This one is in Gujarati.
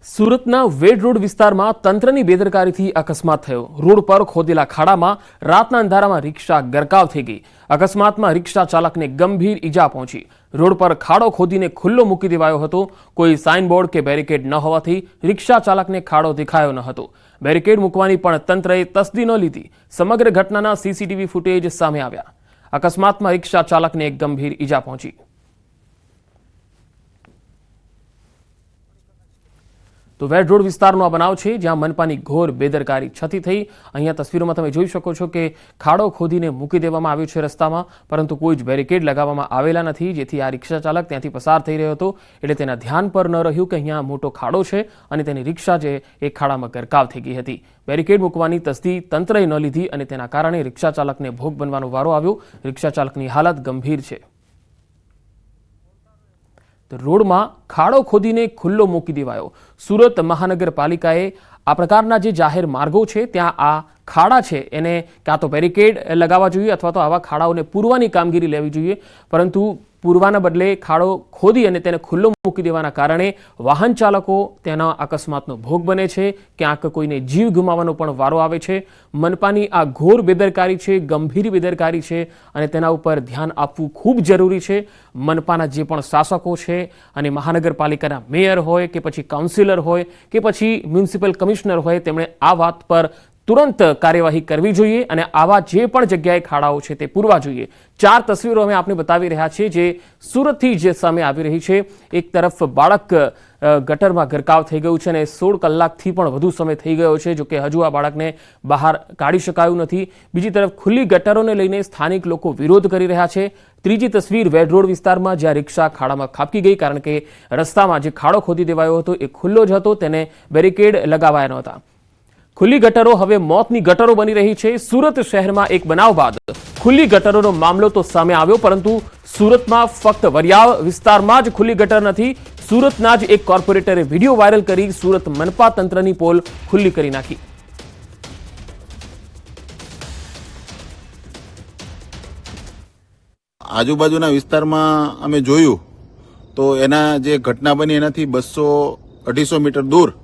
સુરતના વેડ રોડ વિસ્તારમાં તંત્રની બેદરકારીથી અકસ્માત થયો। રોડ પર ખોદેલા ખાડામાં રાતના અંધારામાં રિક્ષા ગરકાવ થઈ ગઈ। અકસ્માતમાં રિક્ષા ચાલકને ગંભીર ઈજા પહોંચી। રોડ પર ખાડો ખોદીને ખુલ્લો મૂકી દેવાયો હતો। કોઈ સાઇનબોર્ડ કે બેરિકેડ ન હોવાથી રિક્ષા ચાલકને ખાડો દેખાયો ન હતો। બેરિકેડ મૂકવાની પણ તંત્રએ તસ્દી ન લીધી। સમગ્ર ઘટનાના સીસીટીવી ફૂટેજ સામે આવ્યા। અકસ્માતમાં રિક્ષા ચાલકને ગંભીર ઈજા પહોંચી। તો વેડ રોડ વિસ્તારનો આ બનાવ છે, જ્યાં મનપાની ઘોર બેદરકારી છતી થઈ। અહીંયા તસવીરોમાં તમે જોઈ શકો છો કે ખાડો ખોદીને મૂકી દેવામાં આવ્યો છે રસ્તામાં, પરંતુ કોઈ જ બેરિકેડ લગાવવામાં આવેલા નથી, જેથી આ રિક્ષા ચાલક ત્યાંથી પસાર થઈ રહ્યો હતો એટલે તેના ધ્યાન પર ન રહ્યું કે અહીંયા મોટો ખાડો છે અને તેની રિક્ષા જે એ ખાડામાં ગરકાવ થઈ ગઈ હતી। બેરિકેડ મૂકવાની તસ્દી તંત્રએ ન લીધી અને તેના કારણે રિક્ષા ચાલકને ભોગ બનવાનો વારો આવ્યો। રિક્ષા ચાલકની હાલત ગંભીર છે। રોડમાં ખાડો ખોદીને ખુલ્લો મૂકી દેવાયો। સુરત મહાનગરપાલિકાએ આ પ્રકારના જે જાહેર માર્ગો છે ત્યાં આ ખાડા છે એને કાં તો બેરિકેડ લગાવવા જોઈએ અથવા તો આવા ખાડાઓને પૂરવાની કામગીરી લેવી જોઈએ, પરંતુ પૂરવાના બદલે ખાડો ખોદી અને તેને ખુલ્લો મૂકી દેવાના કારણે વાહન ચાલકો તેના અકસ્માતનો ભોગ બને છે। ક્યાંક કોઈને જીવ ગુમાવવાનો પણ વારો આવે છે। મનપાની આ ઘોર બેદરકારી છે, ગંભીર બેદરકારી છે અને તેના ઉપર ધ્યાન આપવું ખૂબ જરૂરી છે। મનપાના જે પણ શાસકો છે અને મહાનગરપાલિકાના મેયર હોય કે પછી કાઉન્સિલર હોય કે પછી મ્યુનિસિપલ કમિશનર હોય, તેમણે આ વાત પર તુરંત કાર્યવાહી કરવી જોઈએ અને આવા જે પણ જગ્યાએ ખાડાઓ છે તે પૂરવા જોઈએ। 4 તસવીરો અમે આપને બતાવી રહ્યા છીએ જે સુરતથી જે સામે આવી રહી છે। એક તરફ બાળક ગટરમાં ગરકાવ થઈ ગયું છે અને 16 કલાકથી પણ વધુ સમય થઈ ગયો છે, જો કે હજુ આ બાળકને બહાર કાઢી શકાયું નથી। બીજી તરફ ખુલ્લી ગટરોને લઈને સ્થાનિક લોકો વિરોધ કરી રહ્યા છે। ત્રીજી તસવીર વેડ રોડ વિસ્તારમાં, જ્યાં રિક્ષા ખાડામાં ખાબકી ગઈ કારણ કે રસ્તામાં જે ખાડો ખોદી દેવાયો હતો એ ખુલ્લો જ હતો, તેને બેરિકેડ લગાવાયા નહોતા। ખુલ્લી ગટરો હવે મોતની ગટરો બની રહી છે। સુરત શહેરમાં એક બનાવ બાદ ખુલ્લી ગટરોનો મામલો તો સામે આવ્યો, પરંતુ સુરતમાં ફક્ત વરિયાવ વિસ્તારમાં જ ખુલ્લી ગટર નથી। સુરતના જ એક કોર્પોરેટરે વિડીયો વાયરલ કરી સુરત મનપા તંત્રની પોલ ખુલ્લી કરી નાખી। આજુબાજુના વિસ્તારમાં અમે જોયું તો એના જે ઘટના બની એનાથી 200-250 મીટર દૂર